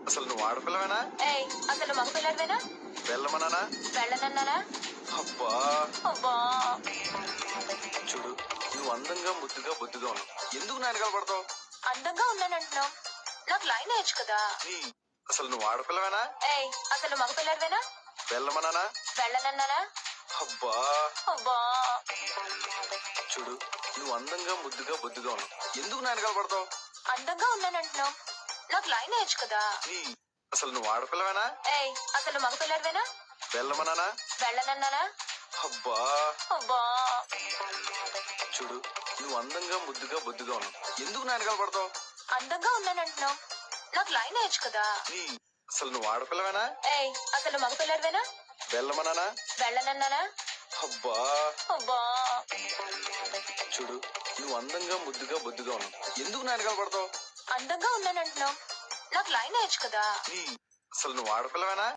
అసలు నువ్వు ఆడపిల్లవేనా? ఏయ్, అసలు మగ పిల్లడివేనా? వెళ్ళమన్నానా? వెళ్ళనన్నానా? అబ్బా అబ్బా. చూడు, నువ్వు అందంగా ముద్దుగా బొద్దుగా ఉన్నావు. ఎందుకు నా వెనకాల పడతావు? అందంగా ఉన్నానంటున్నావు, నాకు లైన్ వేయచ్చు కదా. నీ అసలు నువ్వు ఆడపిల్లవేనా? ఏయ్, అసలు మగ పిల్లడివేనా? వెళ్ళమన్నానా? వెళ్ళనన్నానా? అబ్బా అబ్బా. చూడు, నువ్వు అందంగా ముద్దుగా బొద్దుగా ఉన్నావు. ఎందుకు నా వెనకాల పడతావు? అందంగా ఉన్నానంటున్నావు, నాకు లైన్ వేయచ్చు కదా. నీ అసలు నువ్వు ఆడపిల్లవేనా? ఏయ్, అసలు మగ పిల్లడివేనా? వెళ్ళమన్నానా? వెళ్ళనన్నానా? అబ్బా అబ్బా. చూడు, నువ్వు అందంగా ముద్దుగా బొద్దుగా ఉన్నావు. ఎందుకు నా వెనకాల పడతావు? అందంగా ఉన్నానంటున్నావు, నాకు లైన్ వేయచ్చు కదా. నీ అసలు నువ్వు ఆడపిల్లవేనా? ఏయ్, అసలు మగ పిల్లడివేనా? వెళ్ళమన్నానా? వెళ్ళనన్నానా? అబ్బా అబ్బా. చూడు, నువ్వు అందంగా ముద్దుగా బొద్దుగా ఉన్నావు. ఎందుకు నా వెనకాల పడతావు? అందంగా ఉన్నానంటున్నావు, నాకు లైన్ వేయచ్చు కదా. నీ అసలు నువ్వు ఆడపిల్లవేనా?